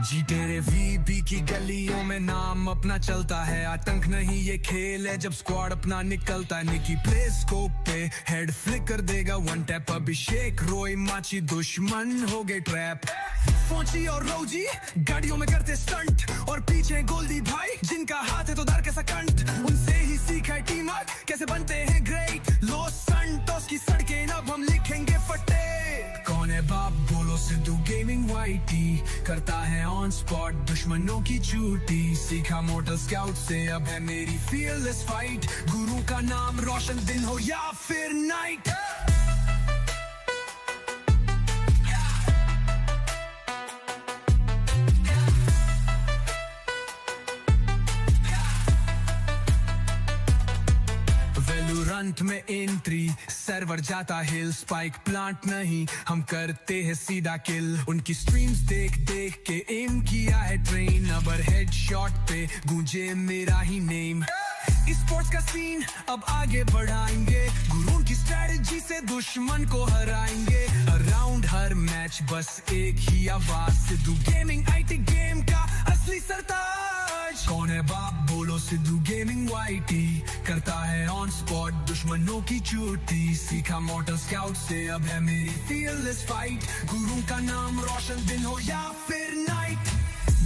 जी तेरे वीबी की गलियों में नाम अपना चलता है, आतंक नहीं ये खेल है जब स्क्वाड अपना निकलता है। निकी प्ले स्कोप पे हेड फ्लिक कर देगा वन टैप, अभिषेक रोय माची दुश्मन हो गए ट्रैप। फोची और रोजी गाड़ियों में करते स्टंट, और पीछे गोल्डी भाई जिनका हाथ है तो दार कैसा कंट। उनसे ही सीखा है टीम वर्क कैसे बनते हैं ग्रेट, लॉस संतोष की सड़कें अब हम लिखेंगे फटे। कौन है बाप बोलो, सिद्धू गेमिंग वाईटी करता है ऑन स्पॉट दुश्मनों की चूटी। सीखा मोटर स्काउट से अब है मेरी फियरलेस फाइट, गुरु का नाम रोशन दिन हो या फिर नाइट। वेलुरंट में एंट्री सर्वर जाता हिल, स्पाइक प्लांट नहीं हम करते हैं सीधा किल। उनकी स्ट्रीम्स देख देख के एम किया है ट्रेन, अब हेड शॉट पे गूंजे मेरा ही नेम। स्पोर्ट्स का सीन अब आगे बढ़ाएंगे, गुरु की स्ट्रेटजी से दुश्मन को हराएंगे। अराउंड हर मैच बस एक ही आवाज, सिद्धू गेमिंग आईटी गेम का असली सरताज। कौन है बाप बोलो, सिद्धू गेमिंग वाईटी करता है ऑन स्पॉट दुश्मनों की चोटी। सीखा मोटर स्काउट से अब है मेरी फियरलेस फाइट, गुरु का नाम रोशन दिन हो या फिर नाइट।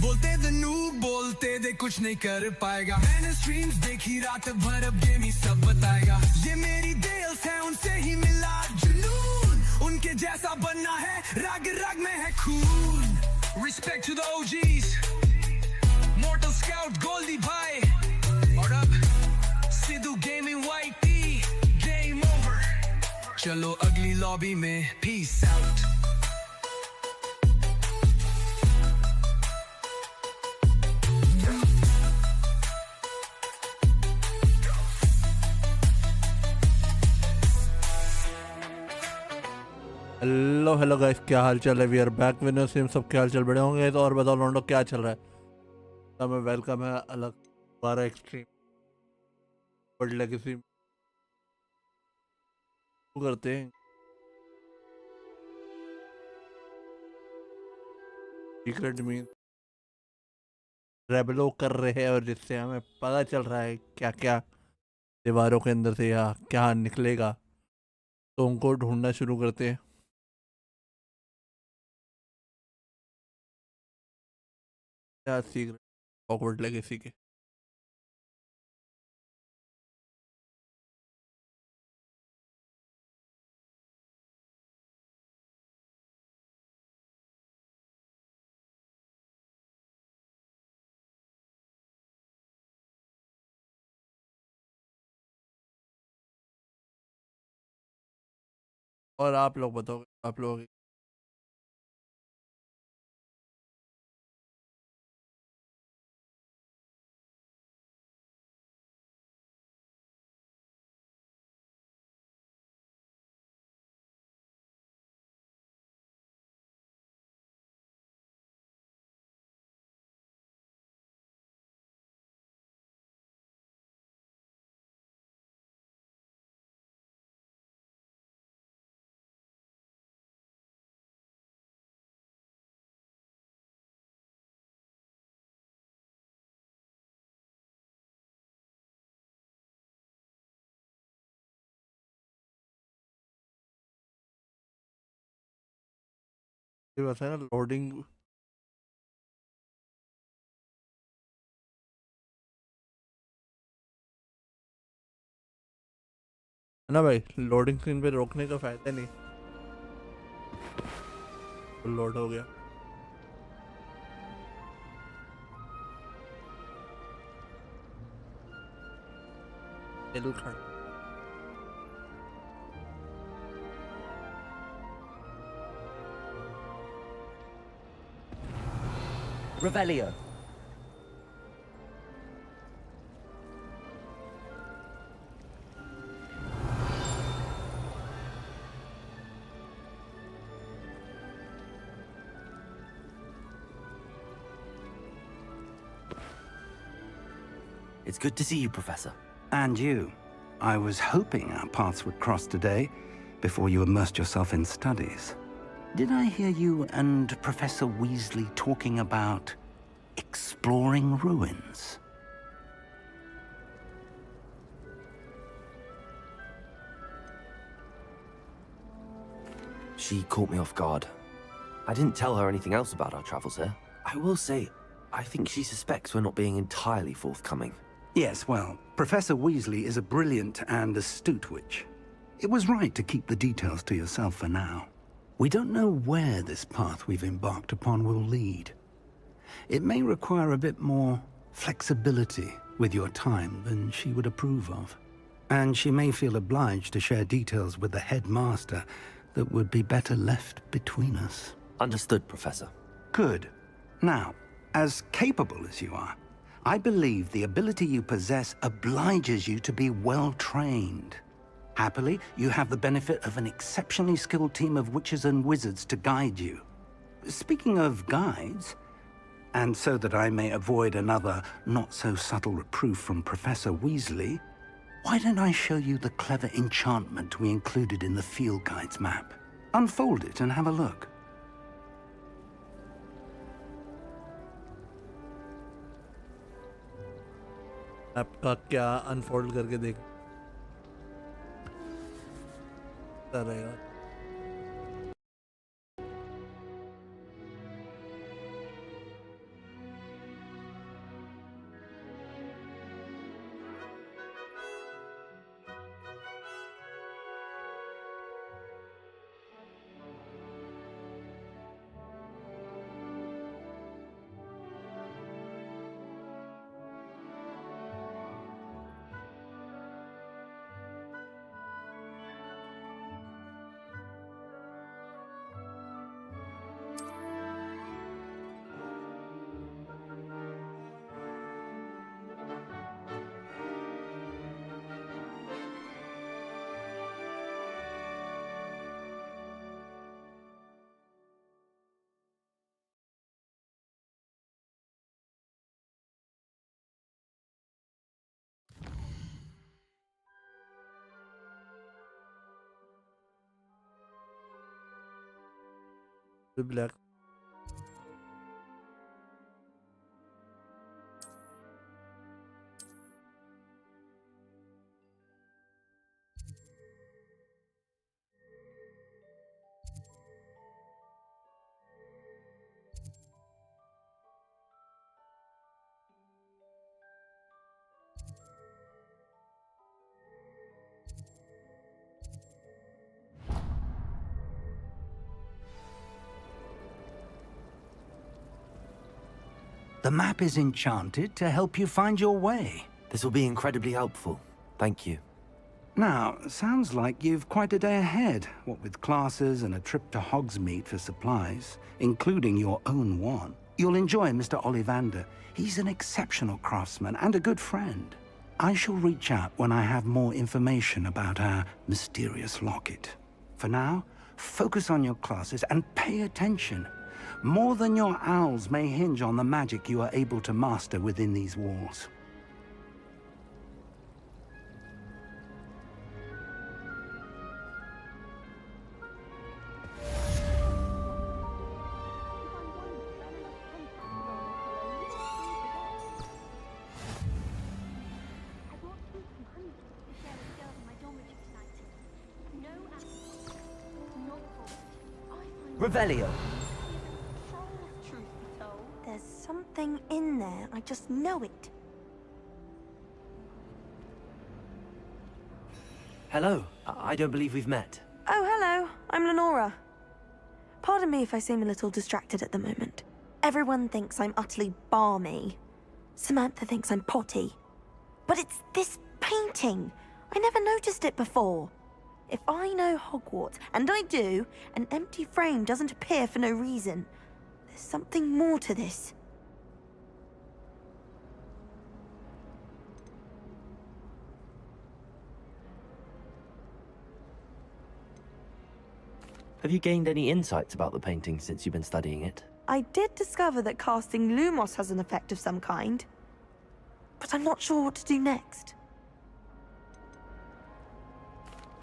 बोलते द नूब बोलते दे कुछ नहीं कर पाएगा, मैंने स्ट्रीम्स देखी रात भर अब गेम ही सब बताएगा। ये मेरी डेल्स है उनसे ही मिला जुनून, उनके जैसा बनना है राग राग में है खून। Respect to the OGs, Mortal Scout Goldy भाई, और अब Sidhu gaming YT game over. चलो अगली लॉबी में peace out. Hello hello guys, क्या हाल चाल है? We are back with new stream. सब क्या हाल चाल बड़े होंगे तो और बताओ लौंडो क्या चल रहा है? तो मैं वेलकम है अलग 12 एक्सट्रीम वर्ल्ड लेगेसी करते हैं। सीक्रेट मीन रेबलो कर रहे हैं, और जिससे हमें पता चल रहा है क्या क्या दीवारों के अंदर से या क्या निकलेगा, तो उनको ढूंढना शुरू करते हैं। क्या सीक्रेट हॉगवर्ट्स लेगेसी के और आप लोग बताओ, आप लोग ये बता ना लोडिंग है ना भाई, लोडिंग स्क्रीन पे रोकने का फायदा नहीं, लोड हो गया। Revelio. It's good to see you, Professor. And you. I was hoping our paths would cross today, before you immersed yourself in studies. Did I hear you and Professor Weasley talking about exploring ruins? She caught me off guard. I didn't tell her anything else about our travels here. I will say, I think she suspects we're not being entirely forthcoming. Yes, well, Professor Weasley is a brilliant and astute witch. It was right to keep the details to yourself for now. We don't know where this path we've embarked upon will lead. It may require a bit more flexibility with your time than she would approve of. And she may feel obliged to share details with the headmaster that would be better left between us. Understood, Professor. Good. Now, as capable as you are, I believe the ability you possess obliges you to be well-trained. Happily, you have the benefit of an exceptionally skilled team of witches and wizards to guide you. Speaking of guides, and so that I may avoid another not-so-subtle reproof from Professor Weasley, why don't I show you the clever enchantment we included in the field guide's map? Unfold it and have a look. आपका क्या unfold करके देख रहेगा. Black The map is enchanted to help you find your way. This will be incredibly helpful. Thank you. Now, sounds like you've quite a day ahead, what with classes and a trip to Hogsmeade for supplies, including your own one. You'll enjoy Mr. Ollivander. He's an exceptional craftsman and a good friend. I shall reach out when I have more information about our mysterious locket. For now, focus on your classes and pay attention. More than your owls may hinge on the magic you are able to master within these walls. Revelio. There's something in there, I just know it. Hello. I don't believe we've met. Oh, hello, I'm Lenora. Pardon me if I seem a little distracted at the moment. Everyone thinks I'm utterly balmy. Samantha thinks I'm potty. But it's this painting. I never noticed it before. If I know Hogwarts, and I do, an empty frame doesn't appear for no reason. There's something more to this. Have you gained any insights about the painting since you've been studying it? I did discover that casting Lumos has an effect of some kind. But I'm not sure what to do next.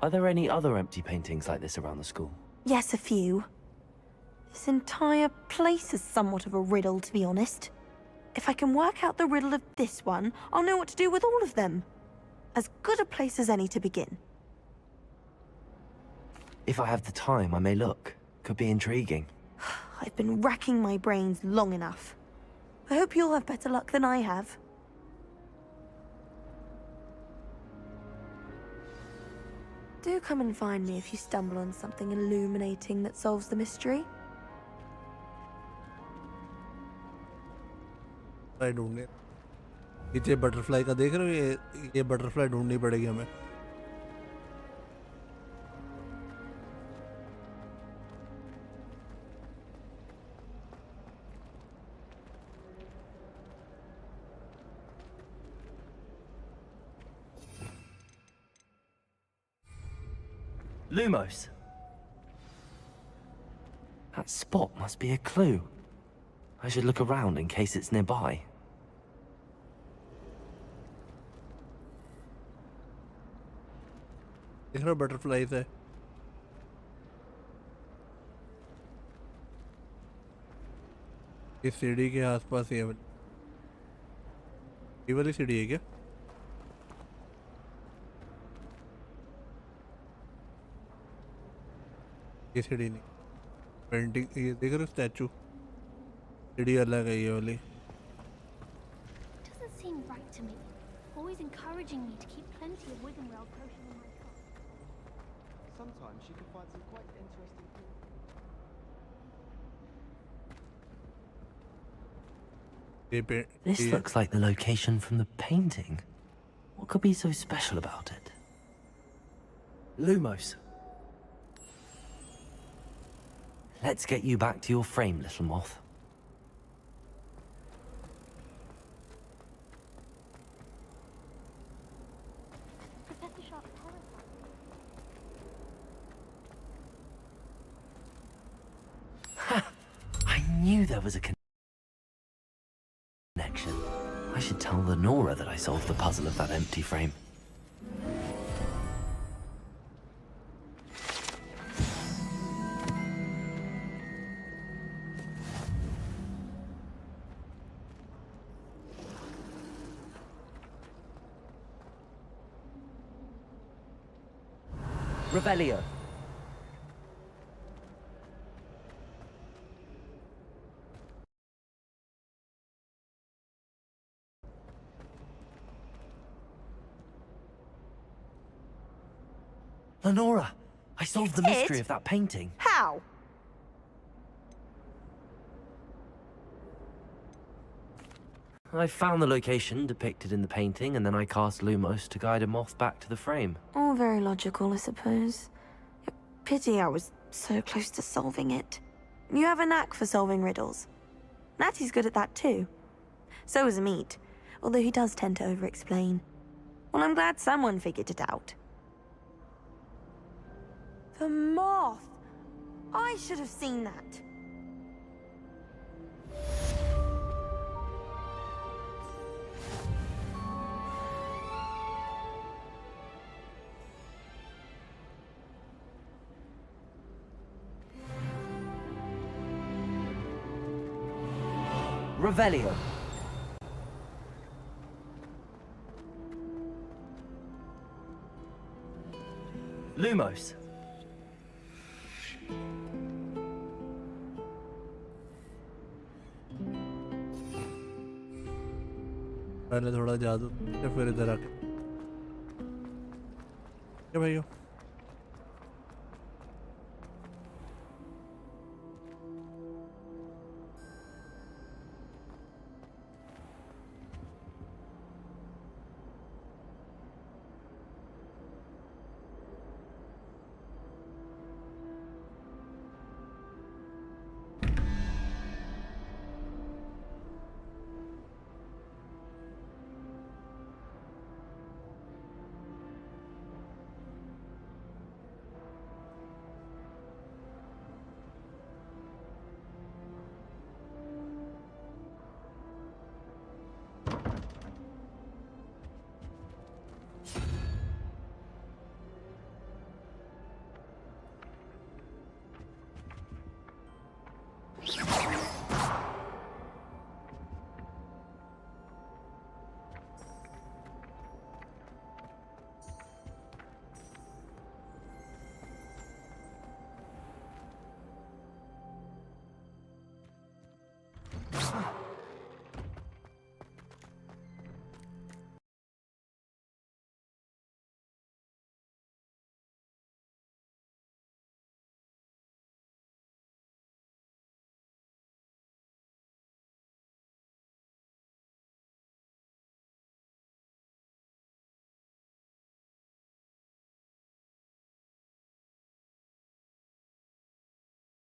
Are there any other empty paintings like this around the school? Yes, a few. This entire place is somewhat of a riddle, to be honest. If I can work out the riddle of this one, I'll know what to do with all of them. As good a place as any to begin. If I have the time, I may look. Could be intriguing. I've been racking my brains long enough. I hope you'll have better luck than I have. Do come and find me if you stumble on something illuminating that solves the mystery. ढूंढने नीचे butterfly का देख रहे हो, ये butterfly ढूंढनी पड़ेगी हमें। Lumos. That spot must be a clue. I should look around in case it's nearby. देख रहे हो बटरफ्लाई है, इस सीढ़ी के आसपास ये वाली सीढ़ी है क्या? ये सीढ़ी नहीं, पेंटिंग ये देख रहे हो, स्टैचू, सीढ़ी अलग है ये वाली। Doesn't seem right to me. Always encouraging me to keep plenty of wiggle rail potion in my car. Sometimes you can find some quite interesting things. This looks like the location from the painting. What could be so special about it? Lumos. Let's get you back to your frame, little moth. Professor Sharp, tell us Ha! I knew there was a connection. I should tell Lenora that I solved the puzzle of that empty frame. Revelio. Lenora, I solved the mystery of that painting. How? I found the location depicted in the painting, and then I cast Lumos to guide a moth back to the frame. All very logical, I suppose. Pity I was so close to solving it. You have a knack for solving riddles. Natty's good at that too. So is Meat, although he does tend to over-explain. Well, I'm glad someone figured it out. The moth! I should have seen that. Revelio. Lumos. पहले थोड़ा जादू फिर इधर आके क्या भाइयों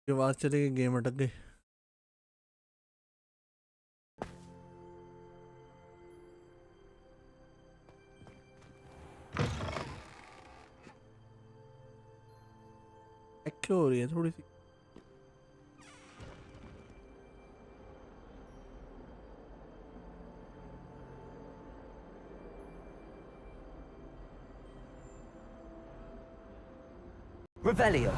ये आवाज चली गई, गेम अटक गई। क्यों हो रही है थोड़ी सी? Revelio.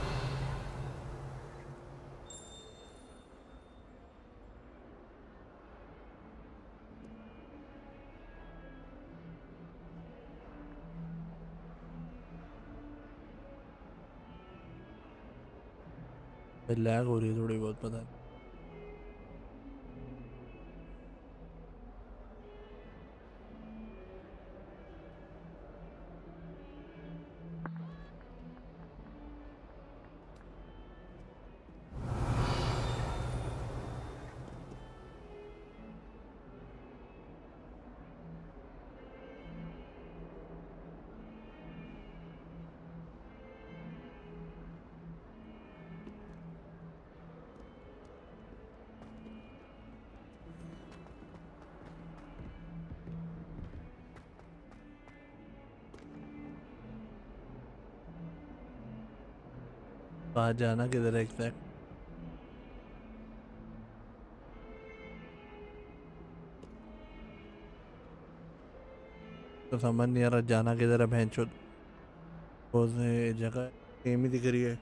लैग हो रही है थोड़ी बहुत, पता नहीं। कहाँ जाना, किधर है एग्जैक्ट? तो समझ नहीं आ रहा जाना किधर है। भैंचोद जगह गेम ही दिख रही है।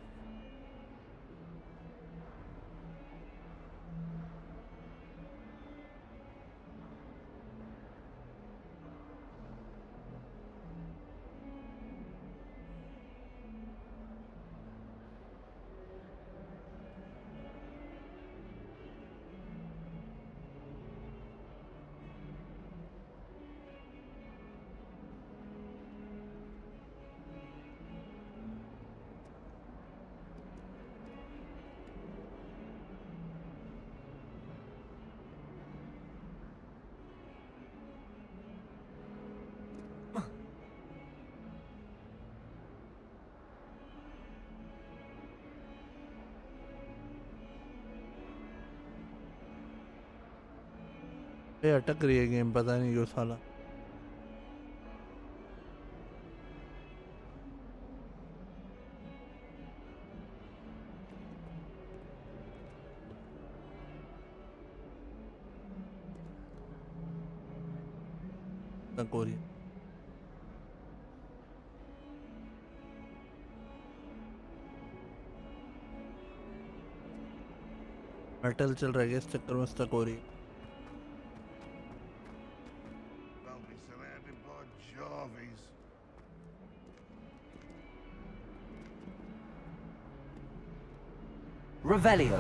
ये अटक रही है गेम, पता नहीं क्यों साला। तक हो रही है। मेटल चल रहा है, इस चक्कर में स्टक हो रही है। Revelio.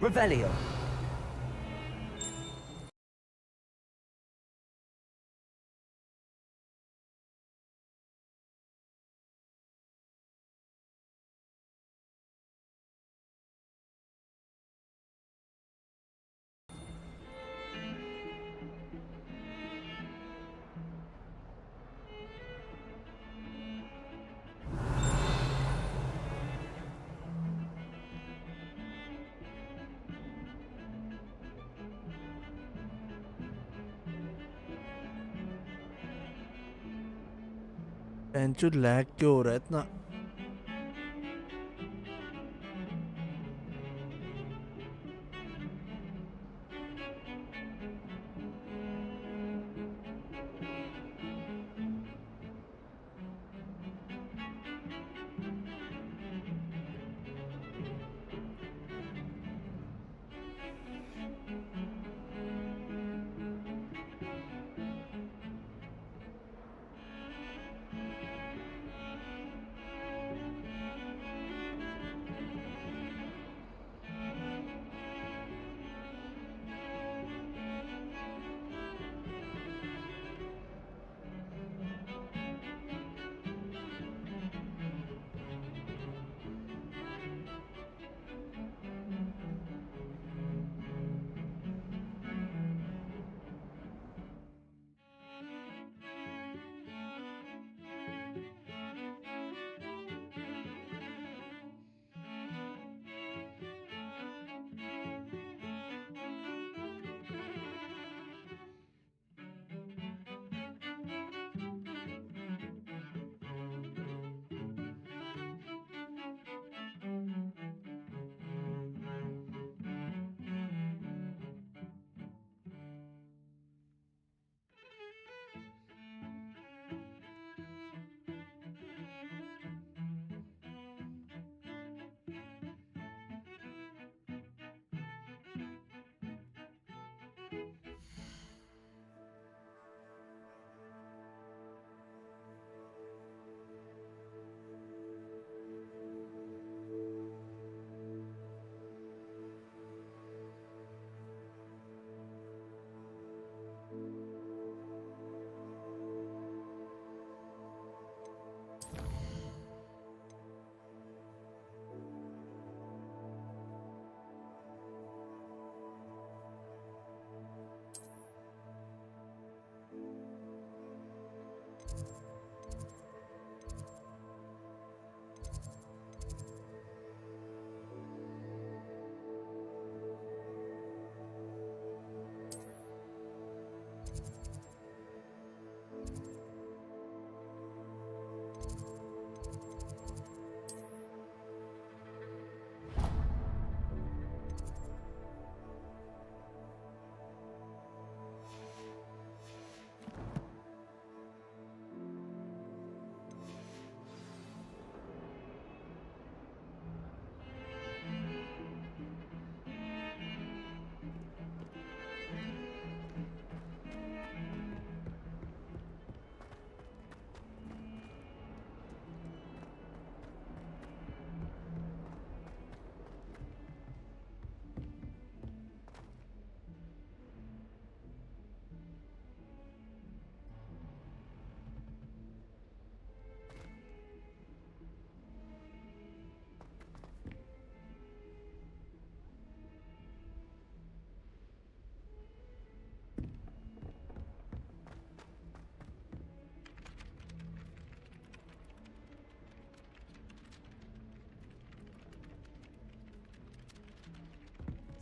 Revelio. पेंचू लैग क्यों हो रहा है इतना?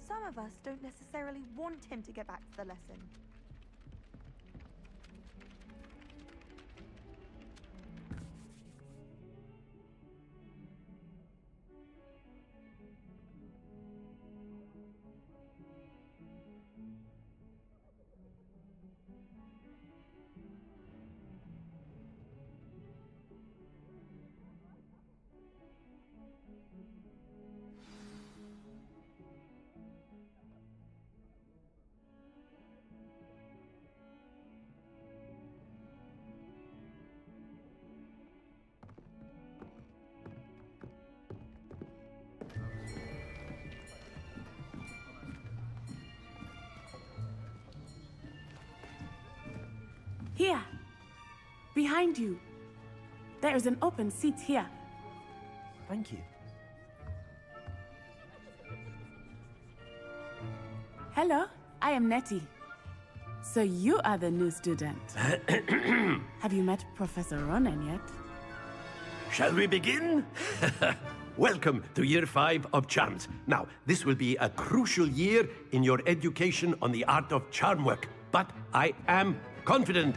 Some of us don't necessarily want him to get back to the lesson. Here. Behind you. There is an open seat here. Thank you. Hello, I am Nettie. So you are the new student. Have you met Professor Ronan yet? Shall we begin? Welcome to Year 5 of Charms. Now, this will be a crucial year in your education on the art of charm work. But I am confident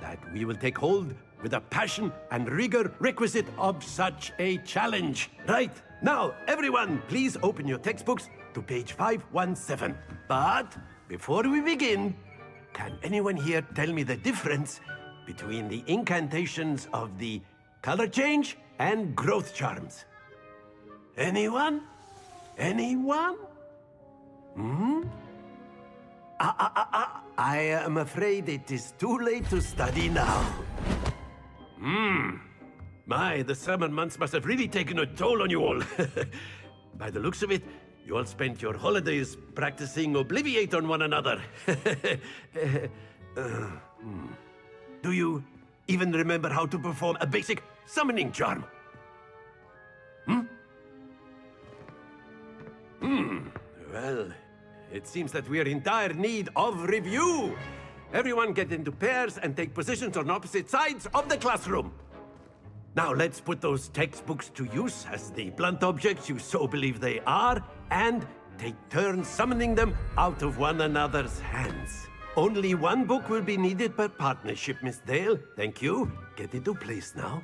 that we will take hold with the passion and rigor requisite of such a challenge. Right, now, everyone, please open your textbooks to page 517. But before we begin, can anyone here tell me the difference between the incantations of the color change and growth charms? Anyone? Anyone? I am afraid it is too late to study now. My, the summer months must have really taken a toll on you all. By the looks of it, you all spent your holidays practicing Obliviate on one another. Do you even remember how to perform a basic summoning charm? Well, it seems that we are in dire need of review. Everyone get into pairs and take positions on opposite sides of the classroom. Now let's put those textbooks to use as the blunt objects you so believe they are, and take turns summoning them out of one another's hands. Only one book will be needed per partnership, Miss Dale. Thank you. Get into place now.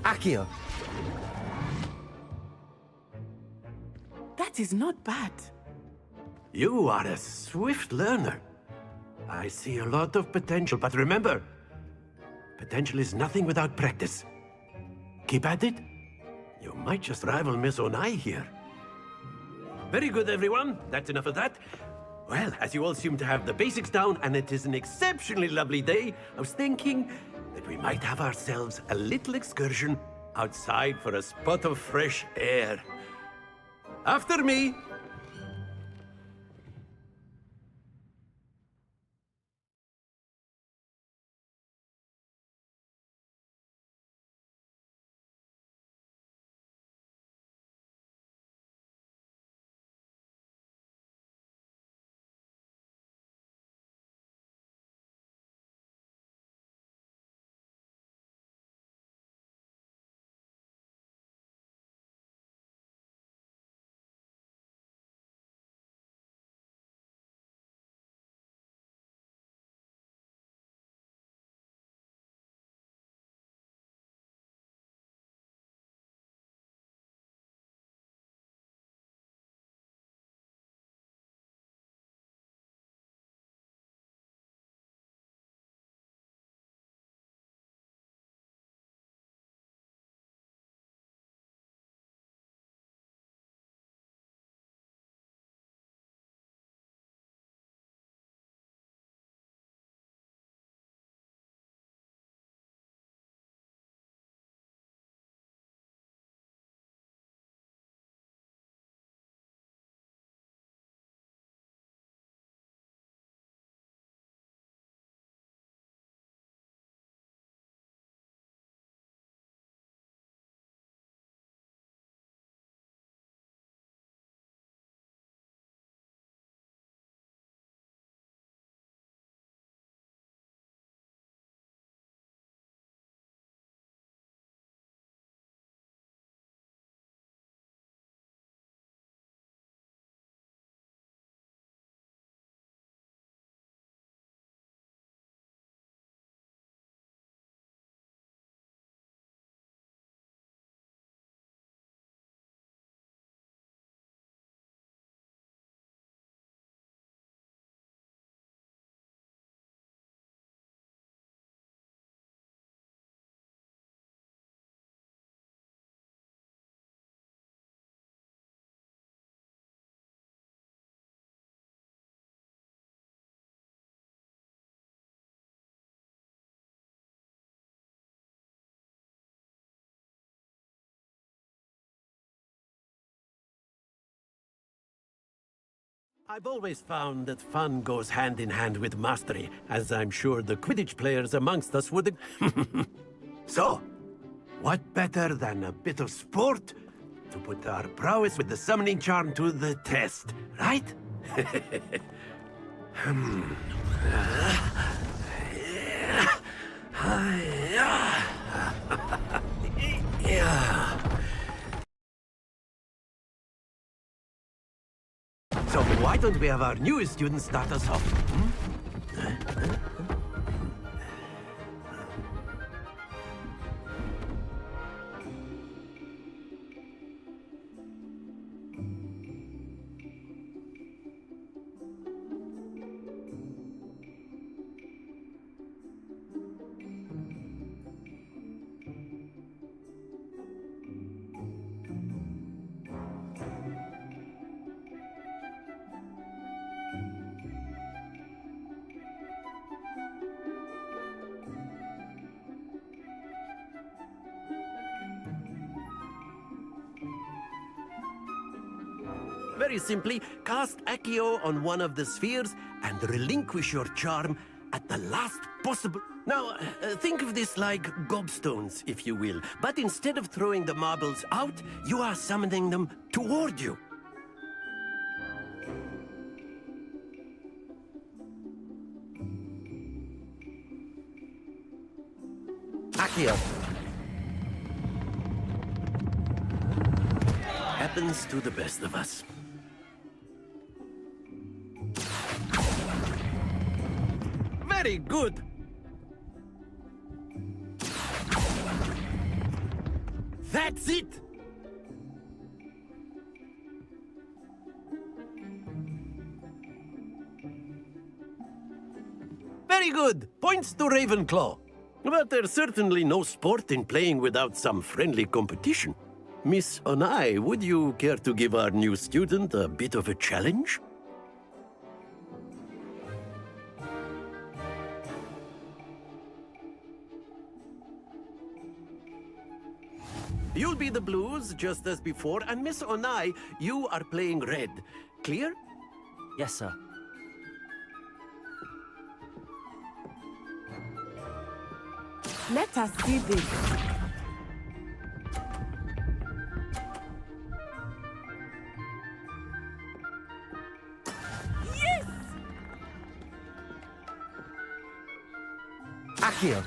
Accio. That is not bad. You are a swift learner. I see a lot of potential, but remember, potential is nothing without practice. Keep at it. You might just rival Miss Onai here. Very good, everyone. That's enough of that. Well, as you all seem to have the basics down, and it is an exceptionally lovely day, I was thinking that we might have ourselves a little excursion outside for a spot of fresh air. After me! I've always found that fun goes hand in hand with mastery, as I'm sure the Quidditch players amongst us would. So, what better than a bit of sport to put our prowess with the summoning charm to the test, right? So why don't we have our newest student start us off? Very simply, cast Accio on one of the spheres and relinquish your charm at the last possible... Now, think of this like gobstones, if you will. But instead of throwing the marbles out, you are summoning them toward you. Accio. Happens to the best of us. Very good. That's it. Very good. Points to Ravenclaw. But there's certainly no sport in playing without some friendly competition. Miss Onai, would you care to give our new student a bit of a challenge? You'll be the blues, just as before, and Miss Onai, you are playing red. Clear? Yes, sir. Let us see this. Yes! Accio.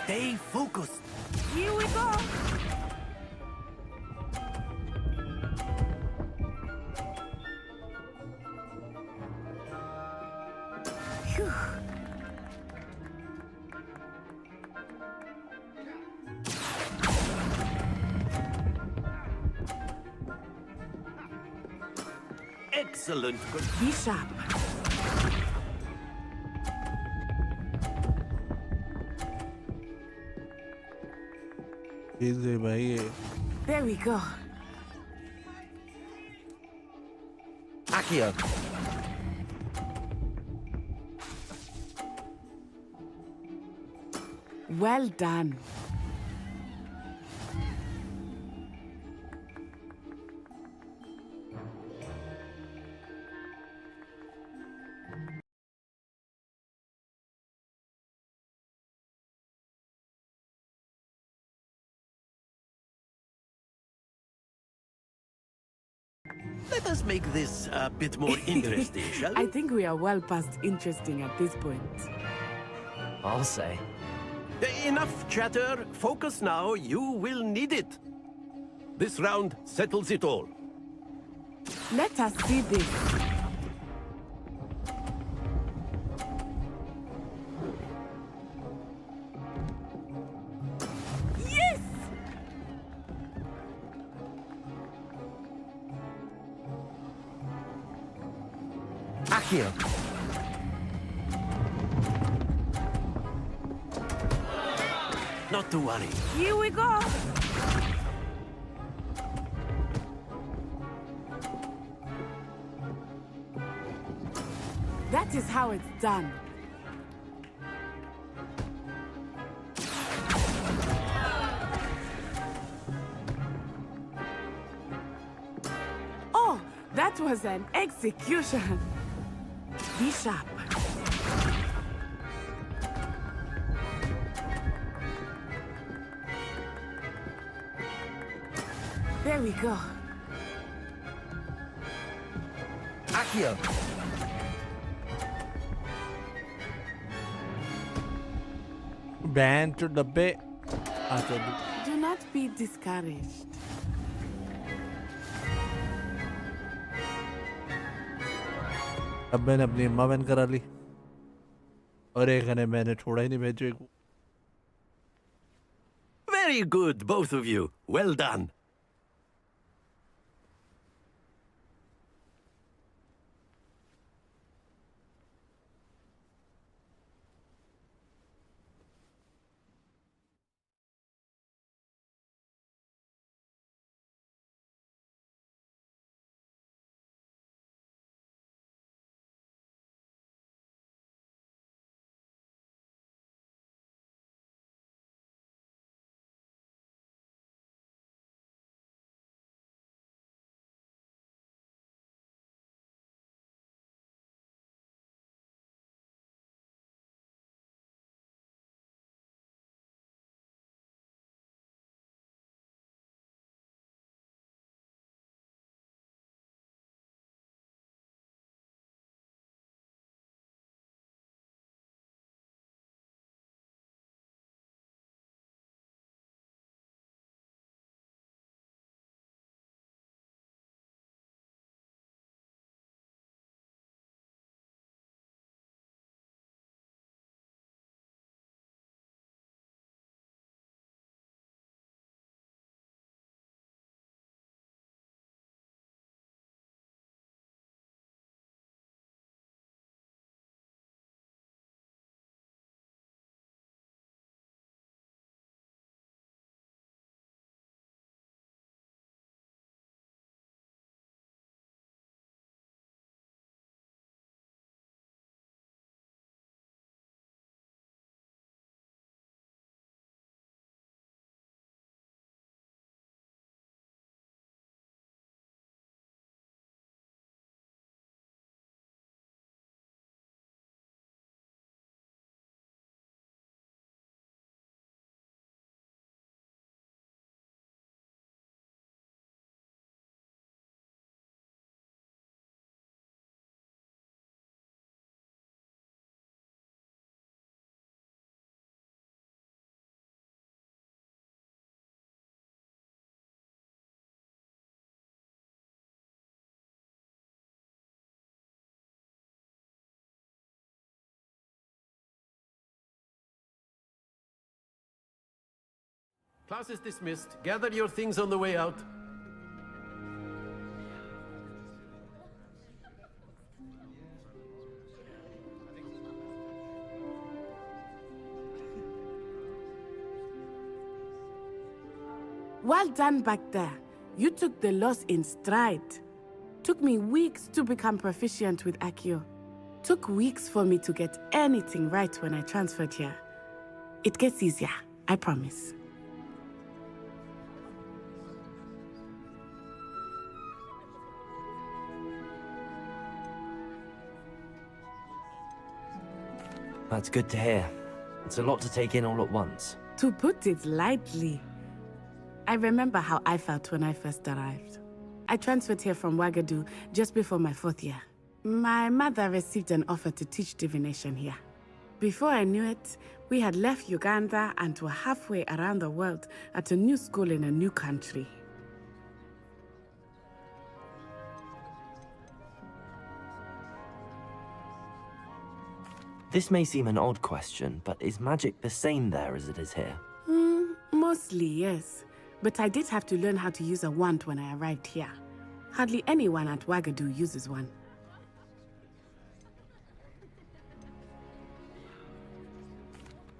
Stay focused. Here we go. Phew. Excellent. Be sharp. Easy भाई. There we go. Accio. Well done. Let us make this a bit more interesting, shall we? I think we are well past interesting at this point. I'll say. Enough chatter. Focus now. You will need it. This round settles it all. Let us see this. Yes! Accio. Not to worry. Here we go. That is how it's done. was an execution. Be sharp. There we go. Accio. Ban to डब्बे Do not be discouraged. अब मैंने अपनी अम्मा ban करा ली और एक ने मैंने छोड़ा ही नहीं भेजो एक Very good, both of you. Well done. Class is dismissed. Gather your things on the way out. Well done back there. You took the loss in stride. Took me weeks to become proficient with Accio. Took weeks for me to get anything right when I transferred here. It gets easier, I promise. That's good to hear. It's a lot to take in all at once. To put it lightly, I remember how I felt when I first arrived. I transferred here from Ouagadougou just before my 4th year. My mother received an offer to teach divination here. Before I knew it, we had left Uganda and were halfway around the world at a new school in a new country. This may seem an odd question, but is magic the same there as it is here? Mostly, yes. But I did have to learn how to use a wand when I arrived here. Hardly anyone at Ouagadougou uses one.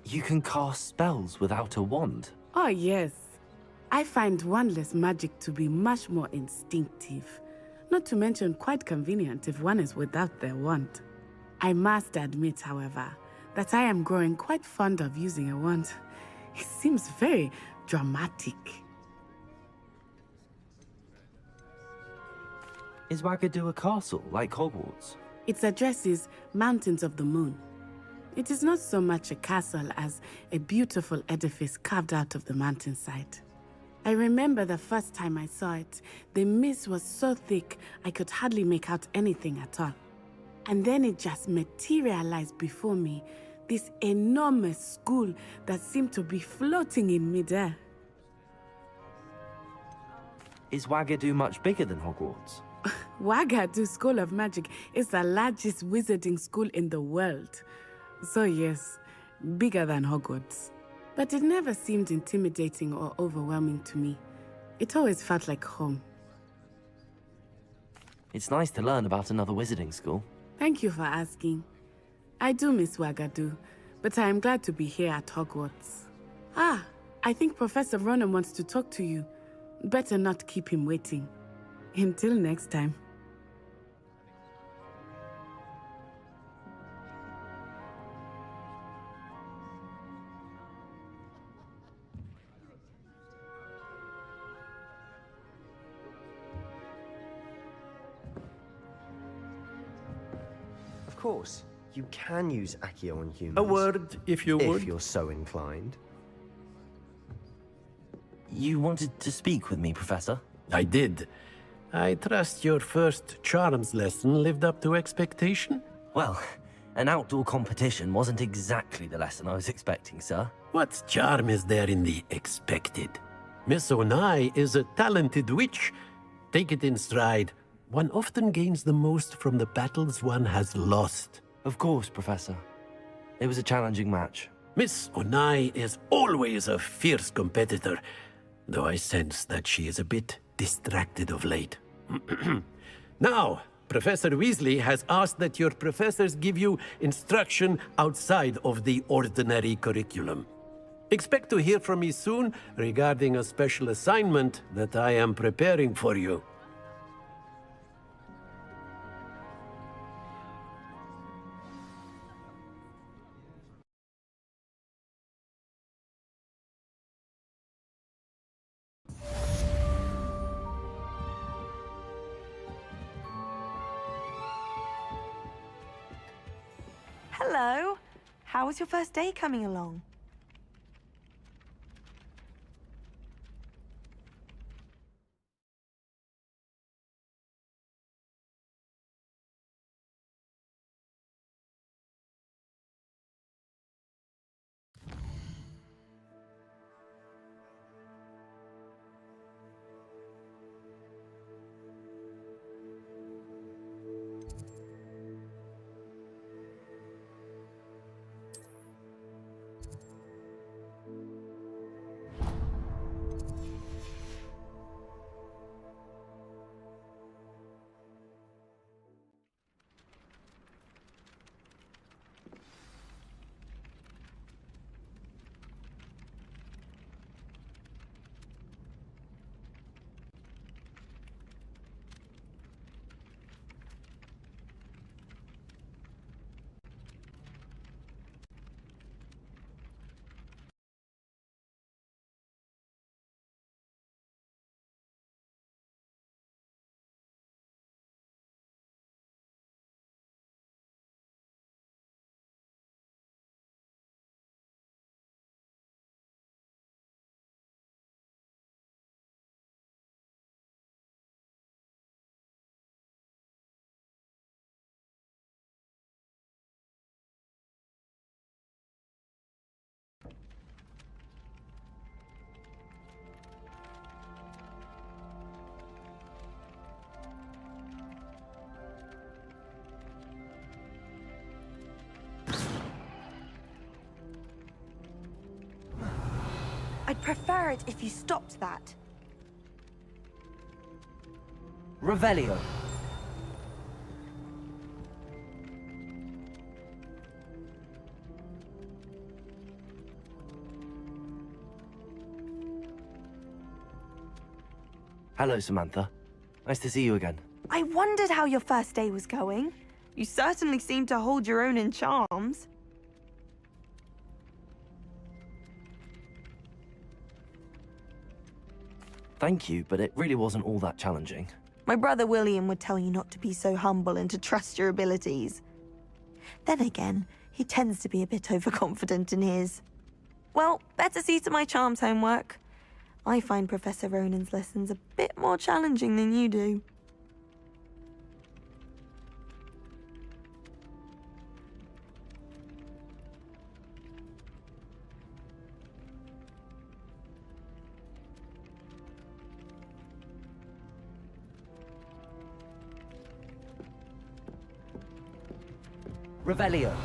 You can cast spells without a wand? Oh, yes. I find wandless magic to be much more instinctive. Not to mention quite convenient if one is without their wand. I must admit, however, that I am growing quite fond of using a wand. It seems very dramatic. Is Wagadu a castle, like Hogwarts? Its address is Mountains of the Moon. It is not so much a castle as a beautiful edifice carved out of the mountainside. I remember the first time I saw it, the mist was so thick I could hardly make out anything at all. And then it just materialized before me, this enormous school that seemed to be floating in midair. Is Wagadu much bigger than Hogwarts? Wagadu School of Magic is the largest wizarding school in the world. So yes, bigger than Hogwarts. But it never seemed intimidating or overwhelming to me. It always felt like home. It's nice to learn about another wizarding school. Thank you for asking. I do miss Wagadu, but I am glad to be here at Hogwarts. Ah, I think Professor Ronan wants to talk to you. Better not keep him waiting. Until next time. Of course, you can use Accio on humans. A word, if you would. If you're so inclined. You wanted to speak with me, Professor? I did. I trust your first charms lesson lived up to expectation? Well, an outdoor competition wasn't exactly the lesson I was expecting, sir. What charm is there in the expected? Miss Onai is a talented witch. Take it in stride. One often gains the most from the battles one has lost. Of course, Professor. It was a challenging match. Miss Onai is always a fierce competitor, though I sense that she is a bit distracted of late. Now, Professor Weasley has asked that your professors give you instruction outside of the ordinary curriculum. Expect to hear from me soon regarding a special assignment that I am preparing for you. Hello. How was your first day coming along? I'd prefer it if you stopped that. Revelio. Hello, Samantha. Nice to see you again. I wondered how your first day was going. You certainly seem to hold your own in charms. Thank you, but it really wasn't all that challenging. My brother William would tell you not to be so humble and to trust your abilities. Then again, he tends to be a bit overconfident in his. Well, better see to my charms homework. I find Professor Ronan's lessons a bit more challenging than you do. Revelio.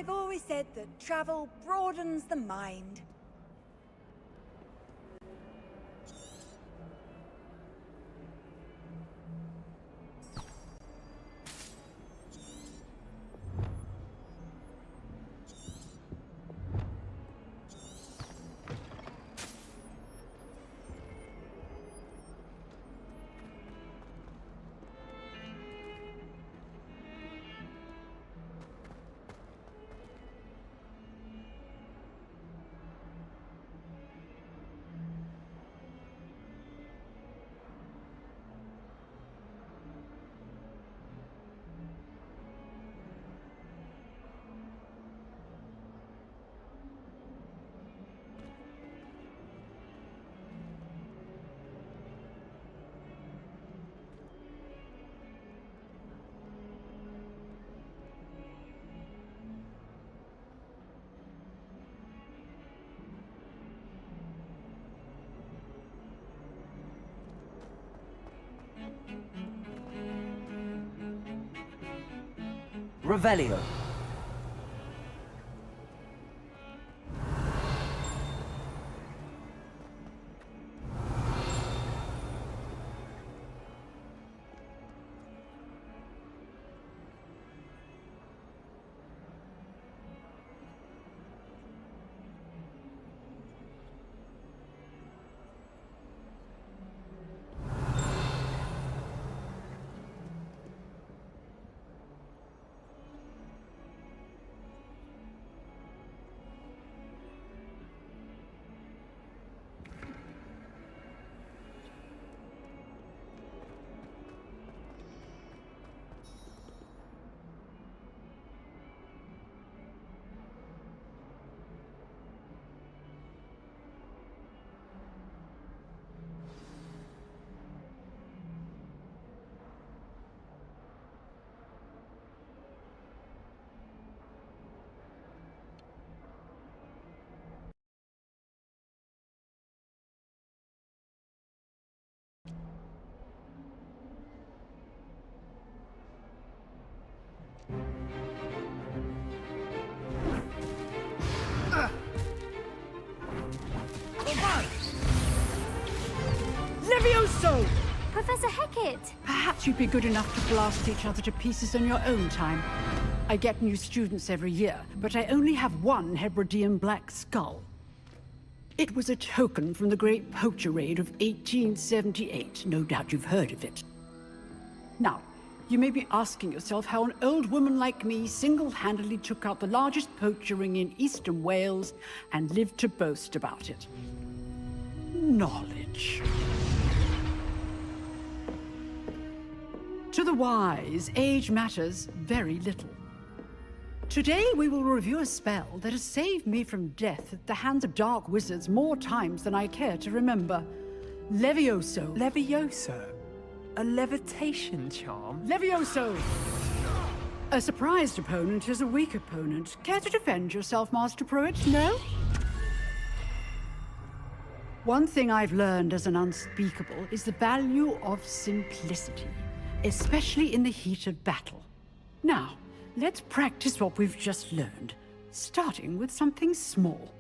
I've always said that travel broadens the mind. Revelio. Levioso! Professor Hecat! Perhaps you'd be good enough to blast each other to pieces on your own time. I get new students every year, but I only have one Hebridean black skull. It was a token from the Great Poacher Raid of 1878. No doubt you've heard of it. Now, you may be asking yourself how an old woman like me single-handedly took out the largest poacher ring in eastern Wales and lived to boast about it. Knowledge. To the wise, age matters very little. Today we will review a spell that has saved me from death at the hands of dark wizards more times than I care to remember. Levioso. Levioso? A levitation charm? Levioso! A surprised opponent is a weak opponent. Care to defend yourself, Master Pruitt? No? One thing I've learned as an unspeakable is the value of simplicity, especially in the heat of battle. Now, let's practice what we've just learned, starting with something small.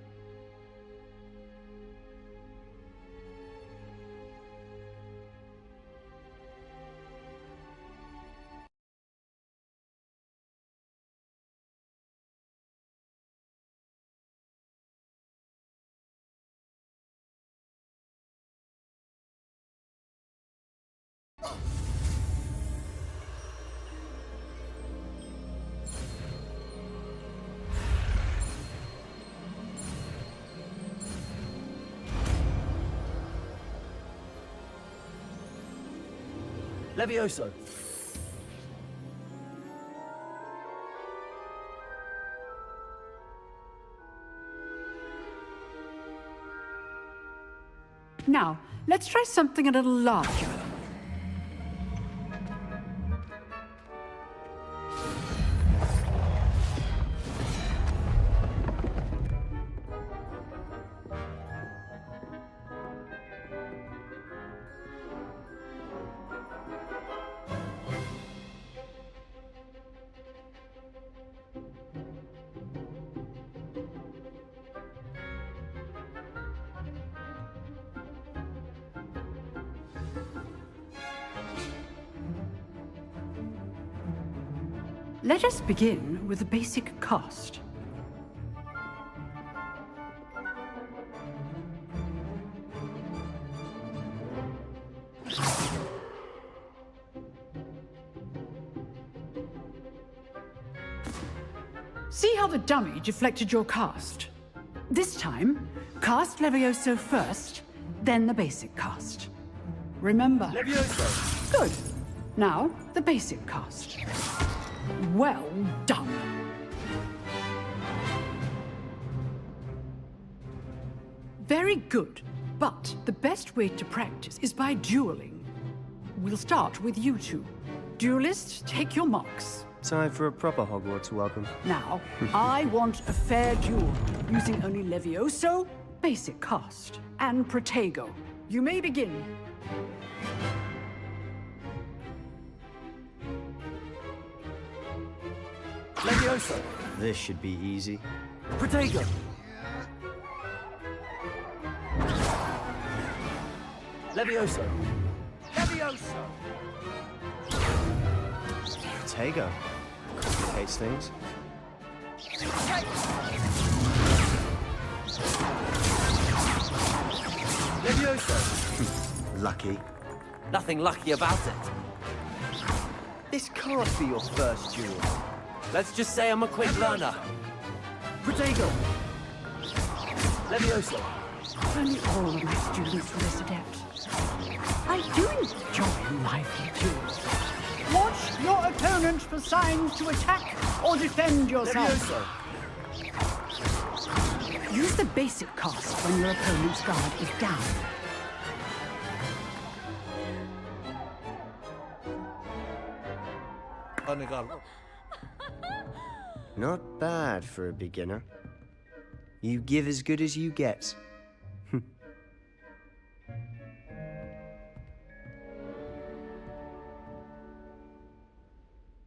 Levioso! Now, let's try something a little larger. Let us begin with the basic cast. See how the dummy deflected your cast? This time, cast Levioso first, then the basic cast. Remember... Levioso! Good. Now, the basic cast. Well done. Very good, but the best way to practice is by dueling. We'll start with you two. Duelists, take your marks. Time for a proper Hogwarts welcome. Now, I want a fair duel, using only Levioso, basic cast, and Protego. You may begin. Levioso! This should be easy. Protego! Levioso! Levioso! Protego. Complicates things. Levioso! Lucky. Nothing lucky about it. This can't be your first duel. Let's just say I'm a quick learner. Protego! Levioso! Only all of my students were this adept. I do enjoy lively duels. Watch your opponent for signs to attack or defend yourself. Levioso! Use the basic cast when your opponent's guard is down. Not bad for a beginner. You give as good as you get.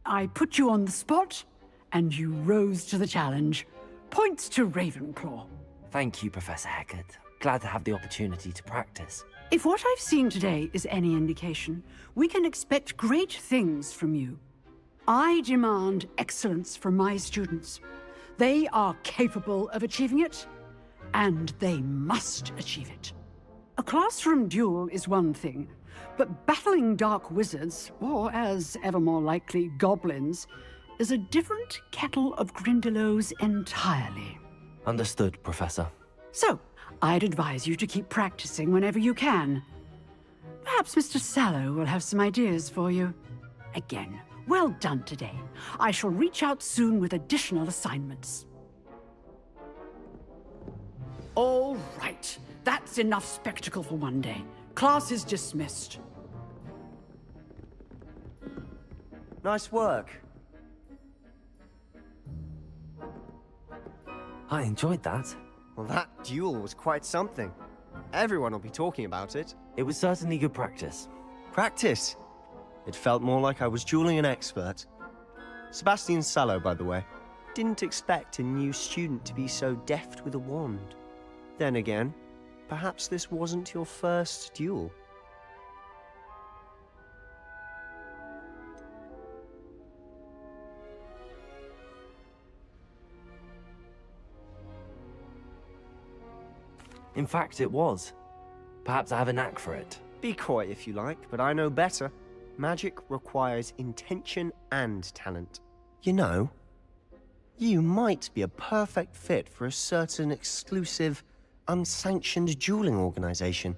I put you on the spot, and you rose to the challenge. Points to Ravenclaw. Thank you, Professor Hecat. Glad to have the opportunity to practice. If what I've seen today is any indication, we can expect great things from you. I demand excellence from my students. They are capable of achieving it, and they must achieve it. A classroom duel is one thing, but battling dark wizards, or as ever more likely, goblins, is a different kettle of Grindylows entirely. Understood, Professor. So, I'd advise you to keep practicing whenever you can. Perhaps Mr. Sallow will have some ideas for you. Again, well done today. I shall reach out soon with additional assignments. All right. That's enough spectacle for one day. Class is dismissed. Nice work. I enjoyed that. Well, that duel was quite something. Everyone will be talking about it. It was certainly good practice. Practice? It felt more like I was dueling an expert. Sebastian Sallow, by the way. Didn't expect a new student to be so deft with a wand. Then again, perhaps this wasn't your first duel. In fact, it was. Perhaps I have a knack for it. Be coy if you like, but I know better. Magic requires intention and talent. You know, you might be a perfect fit for a certain exclusive, unsanctioned dueling organization.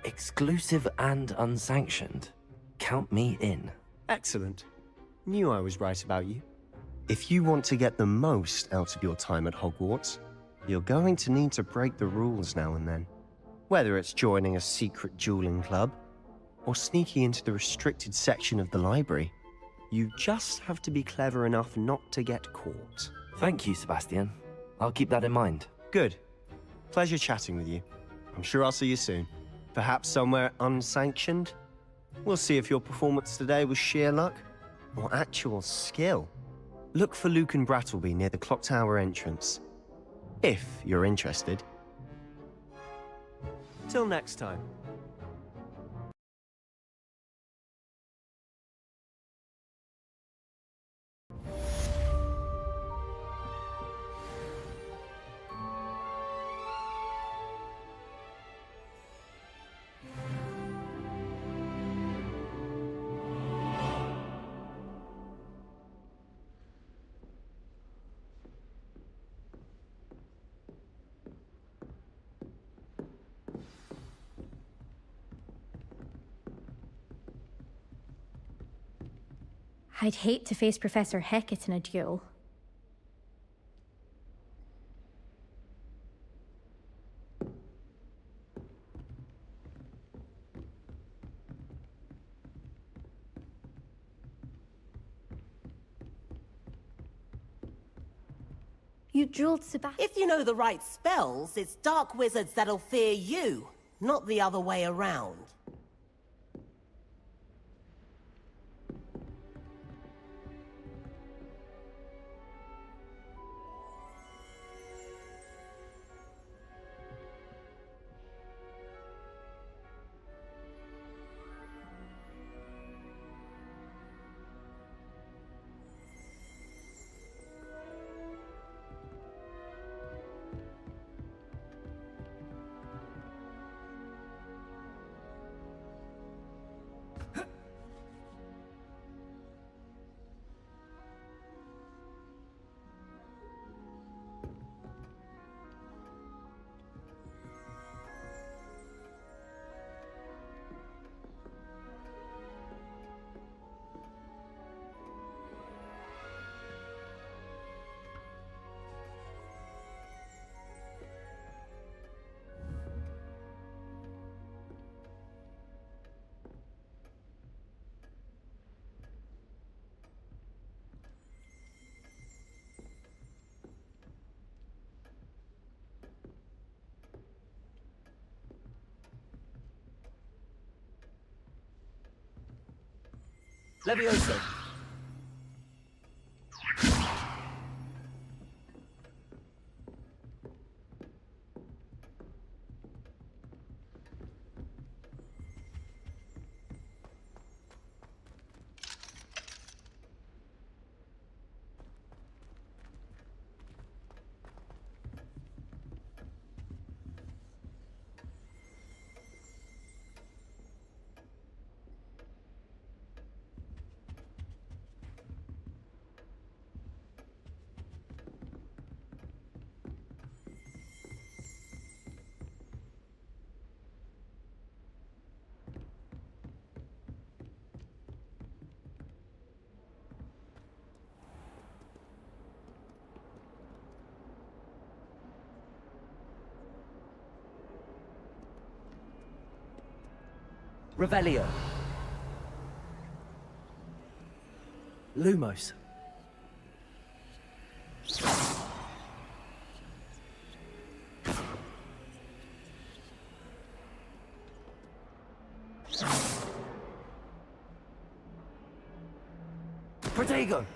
Exclusive and unsanctioned. Count me in. Excellent. Knew I was right about you. If you want to get the most out of your time at Hogwarts, you're going to need to break the rules now and then. Whether it's joining a secret dueling club, or sneaking into the restricted section of the library, you just have to be clever enough not to get caught. Thank you, Sebastian. I'll keep that in mind. Good. Pleasure chatting with you. I'm sure I'll see you soon. Perhaps somewhere unsanctioned? We'll see if your performance today was sheer luck or actual skill. Look for Luke and Brattleby near the clock tower entrance, if you're interested. Till next time. I'd hate to face Professor Hecat in a duel. You dueled Sebastian. If you know the right spells, it's dark wizards that'll fear you, not the other way around. Levioso. Revelio. Lumos. Protego.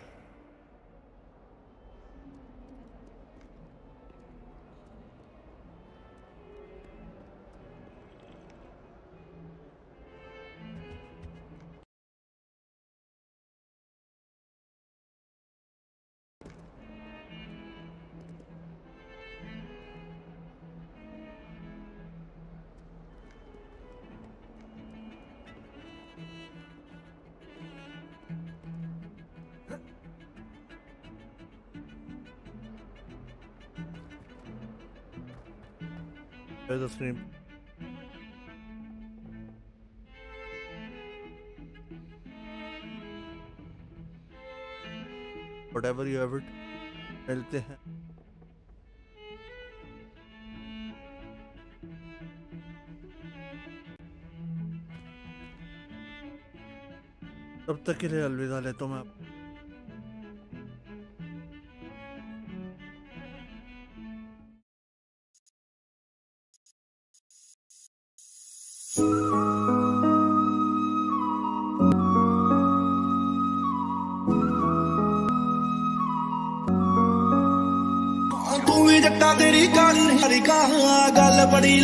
Where's the screen? Whatever you have it, मिलते हैं. तब तक के लिए अलविदा लेता हूँ मैं. तू भी जट्टा तेरी काली हरी का गल बड़ी